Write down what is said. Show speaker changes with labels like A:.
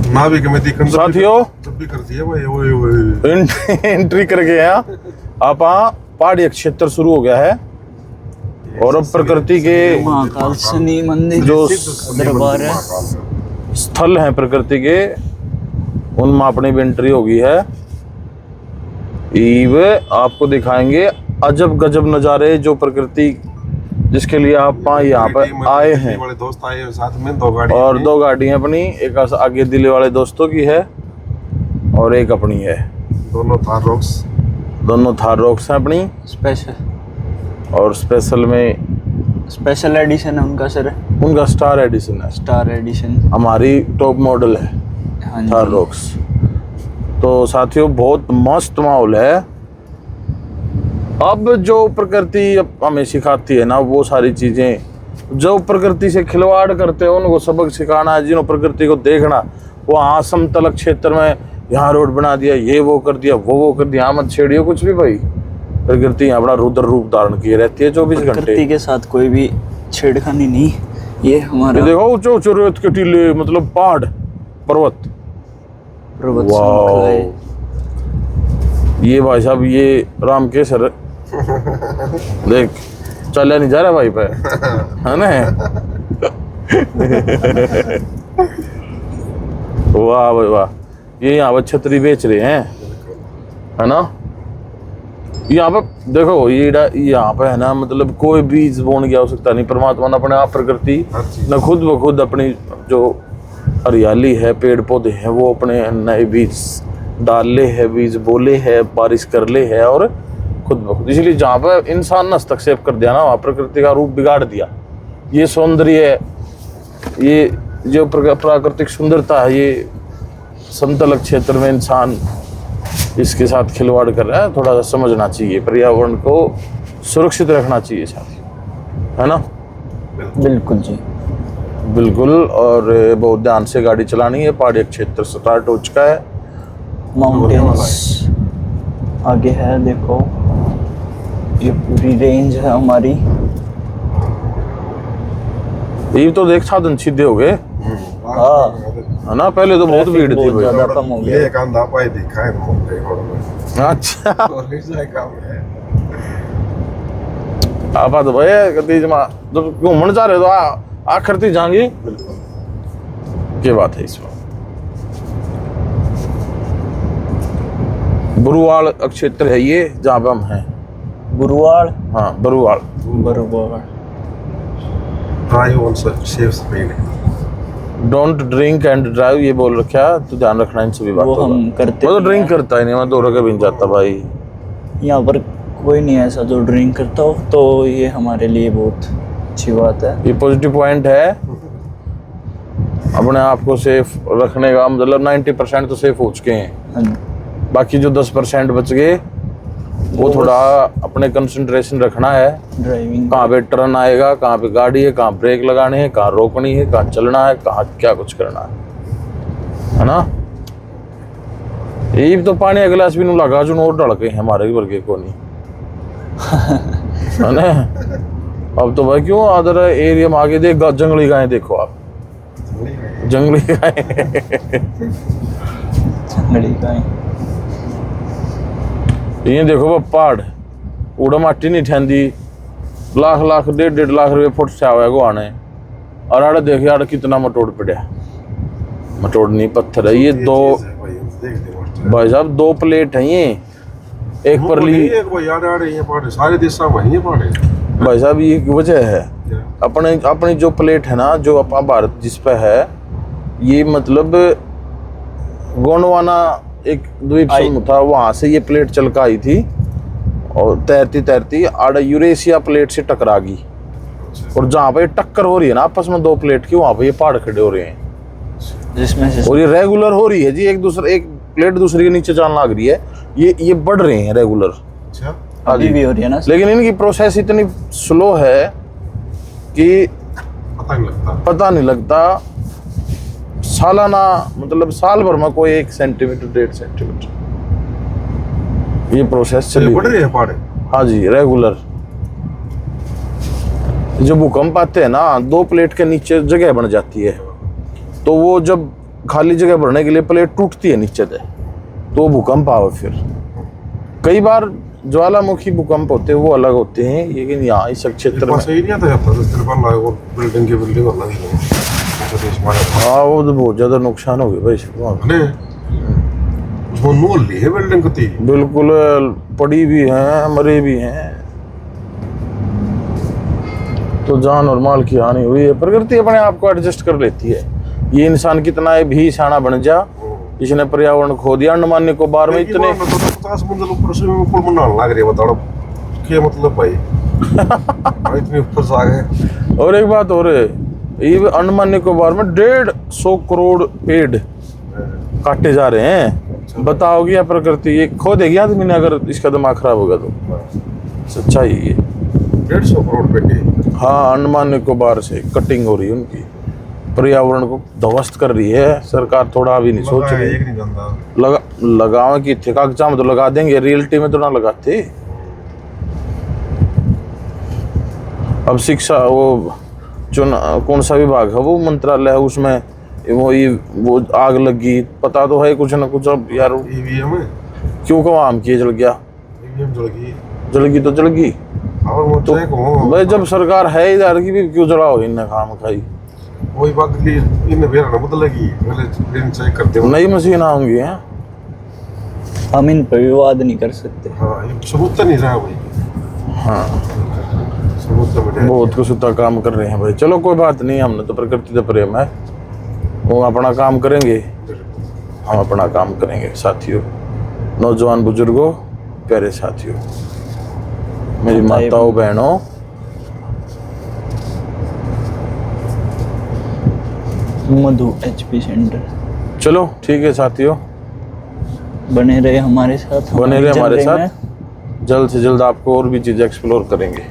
A: नाभिक में दिखन
B: साथियों
A: जब भी करती है वो
B: एंट्री करके हैं आप पहाड़ी क्षेत्र शुरू हो गया है और अब प्रकृति के
C: महाकाल शनि मंदिर
B: जो
C: दरबार है,
B: स्थल हैं प्रकृति के, उनमें अपनी भी एंट्री होगी है। ईव आपको दिखाएंगे अजब गजब नज़ारे जो प्रकृति जिसके लिए आप यहाँ पर आए हैं।
A: वाले दोस्त आए साथ में, दो गाड़ी
B: और दो गाड़ियाँ अपनी, एक आगे दिल्ली वाले दोस्तों की है और एक अपनी है।
A: दोनों थार रॉक्स हैं अपनी
C: स्पेशल
B: और स्पेशल में
C: स्पेशल एडिशन है उनका सर,
B: उनका स्टार एडिशन है।
C: स्टार एडिशन
B: हमारी टॉप मॉडल है
C: हाँ
B: थार
C: जी।
B: रॉक्स। तो साथियों बहुत मस्त माहौल है। अब जो प्रकृति हमें सिखाती है ना, वो सारी चीज़ें जो प्रकृति से खिलवाड़ करते हैं उनको सबक सिखाना है। जिन्होंने प्रकृति को देखना, वो हाँ समतल क्षेत्र में यहाँ रोड बना दिया, ये वो कर दिया, वो कर दिया, मत छेड़ियो कुछ भी भाई। प्रकृति यहाँ बड़ा रुद्र रूप धारण किए रहती है 24 घंटे।
C: प्रकृति के साथ कोई भी छेड़खानी नहीं। ये हमारा
B: ये देखो ऊंचे ऊंचे रेत के टीले, मतलब पहाड़ पर्वत।
C: पर्वत
B: वाह,
C: श्रृंखला है।
B: ये भाई साहब ये राम केसर देख चला नहीं जा रहा भाई पे, है ना। वाह भाई वाह, ये यहाँ पर छतरी बेच रहे हैं, है ना। यहाँ पे देखो ये यहाँ पे है ना, मतलब कोई बीज बोने की आवश्यकता नहीं। परमात्मा ने अपने आप प्रकृति न खुद ब खुद अपनी जो हरियाली है, पेड़ पौधे हैं, वो अपने नए बीज डाल ले है, बीज बोले है, बारिश कर ले है और खुद ब खुद। इसलिए जहाँ पर इंसान ने हस्तक्षेप कर दिया ना, वहाँ प्रकृति का रूप बिगाड़ दिया। ये सौंदर्य, ये जो प्राकृतिक सुंदरता है, ये समतल क्षेत्र में इंसान इसके साथ खिलवाड़ कर रहा है। थोड़ा सा समझना चाहिए, पर्यावरण को सुरक्षित रखना चाहिए साथी, है ना।
C: बिल्कुल जी
B: बिल्कुल। और बहुत ध्यान से गाड़ी चलानी है। पहाड़ी क्षेत्र स्टार्ट हो चुका है।
C: माउंटेन्स आगे है, देखो ये पूरी रेंज है हमारी।
B: ये तो देख साधन सीधे हो गए,
C: हाँ
B: है ना। पहले तो बहुत भीड़ थी
C: बहुत
B: भाई।
C: ज्यादा कम हो
A: ये
C: गया।
A: एक आंधा पाई दिखा है मोटे में।
B: अच्छा
A: और ऐसा काम है।
B: आप तो भाई कती जमा जब घूमने जा रहे हो तो आखिर थी जाएंगी। क्या बात है इसमें। बरुआल क्षेत्र है ये जहाँ पे हम हैं।
C: बुरुआड़,
B: हाँ बरुआल।
C: बरुआड़।
A: Drive on safe speed.
B: Don't drink and drive ये बोल रखा है, तो ध्यान रखना इन सभी
C: वो
B: बातों का।
C: हम करते
B: मैं तो
C: नहीं
B: ड्रिंक
C: हैं।
B: करता ही नहीं, मैं 2 रुपये भी नहीं जाता भाई।
C: यहाँ पर कोई नहीं है ऐसा जो ड्रिंक करता हो, तो ये हमारे लिए बहुत अच्छी बात है।
B: ये पॉजिटिव पॉइंट है अपने आप को सेफ रखने का। मतलब 90% तो सेफ हो चुके हैं,
C: हाँ,
B: बाकी जो 10% बच गए वो थोड़ा अपने कंसंट्रेशन रखना है।
C: ड्राइविंग
B: कहाँ पे टर्न आएगा, कहाँ पे गाड़ी है, कहाँ ब्रेक लगाने हैं, कहाँ रोकनी है, कहाँ चलना है, कहाँ क्या कुछ करना है ना। यही तो पानी का गिलास भी नहीं लगा जो और डल गए हैं हमारे वर्गे को नहीं, है ना। अब तो भाई क्यों अदर एरिया में आगे देख जंगली गाय देखो आप, जंगली गाय।
C: जंगली गाय।
B: ये देखो वो पहाड़ उड़ा माटी नहीं ठहंदी, लाख 1.5 लाख रुपये फुट से आवे गुआने। और आड़े देख यार कितना मटोड़ पड़ा, मटोड़ नहीं पत्थर है। ये दो भाई साहब 2 प्लेट है ये, एक परली
A: सारे दिशा वही पड़े
B: भाई साहब। ये वजह है अपनी जो प्लेट है ना, जो अपना भारत जिस पे है, ये मतलब गोंडवाना एक द्वीप समूह था, वहां से ये प्लेट चल कर आई थी और तैरती तैरती आड़ा यूरेशिया प्लेट से टकरा गई। और जहाँ पे टक्कर हो रही है ना आपस में 2 प्लेट की, वहां पे ये पहाड़ खड़े हो रहे हैं
C: जिसमें से
B: और ये रेगुलर हो रही है जी। एक प्लेट दूसरे के नीचे जान लग रही है। ये बढ़ रहे हैं रेगुलर।
A: अच्छा
C: अभी भी हो रही है ना।
B: लेकिन इनकी प्रोसेस इतनी स्लो है कि पता नहीं लगता। सालाना मतलब साल भर में कोई 1 सेंटीमीटर 1.5 सेंटीमीटर ये प्रोसेस चली
A: बढ़ रही है पहाड़।
B: हाँ जी रेगुलर। जो भूकंप आते हैं ना, 2 प्लेट के नीचे जगह बन जाती है तो वो जब खाली जगह भरने के लिए प्लेट टूटती है नीचे से, तो भूकंप आवे। फिर कई बार ज्वालामुखी भूकंप होते हैं, वो अलग होते हैं, लेकिन यहाँ इस क्षेत्र में
D: सही नहीं आता जाता बिल्डिंग की बिल्डिंग वाला ही है।
B: हाँ वो तो बहुत ज्यादा नुकसान हो गया भाई वहाँ।
D: है बिल्डिंग कती
B: बिल्कुल पड़ी भी हैं, मरे भी हैं, तो जान और माल की हानि हुई है। प्रकृति अपने आप को एडजस्ट कर लेती है। ये इंसान कितना भी शाना बन जा, इसने पर्यावरण खो दिया। अंडमान निकोबार में इतने
D: 50 मंजिल ऊपर स्विमिंग पूल बनाने लग रही है, बताओ क्या मतलब भाई। इतने ऊपर से आ गए।
B: और एक बात और है, ये अंडमान निकोबार में 150 करोड़ पेड़ काटे जा रहे हैं। बताओ कि यह प्रकृति ये खो देगी आदमी ने अगर इसका दिमाग खराब होगा तो। सच्चाई है।
D: 150 करोड़ पेड़।
B: हाँ, अंडमान निकोबार से कटिंग हो रही है उनकी, पर्यावरण को ध्वस्त कर रही है सरकार। थोड़ा भी नहीं सोच रही। लगाओ कि थे कागजा में तो लगा देंगे, रियलिटी में तो ना लगाते। अब शिक्षा वो कौन सा विभाग है, वो मंत्रालय है, उसमें वो आग लगी, पता तो है कुछ ना कुछ। अब यार
D: ईवीएम है
B: क्यों को आम किए जल गया,
D: ईवीएम
B: जल गई तो जल गई।
D: तो
B: भाई जब सरकार है इधर की भी क्यों जलाओ इन्हें खाम खाई।
D: वही बात लिए इन बेरा ना बदलेगी, पहले दिन चेक करते हो।
B: नई मशीन आऊंगी हैं,
C: हम इन पर विवाद नहीं कर सकते।
D: हाँ, ये सबूत तो नहीं रहा भाई।
B: हाँ
D: सबूत तो बढ़िया
B: बहुत कुछ उतना काम कर रहे हैं भाई। चलो कोई बात नहीं, हमने तो प्रकृति से प्रेम है, वो अपना काम करेंगे, हम अपना काम करेंगे। साथियों, नौजवान बुजुर्गों, प्यारे साथियों, मेरी माताओं बहनों,
C: मधु HP सेंटर।
B: चलो ठीक है साथियों,
C: बने रहे हमारे साथ,
B: बने रहे हमारे
C: जर्नी
B: साथ।
C: में।
B: जल्द से जल्द आपको और भी चीज़ें एक्सप्लोर करेंगे।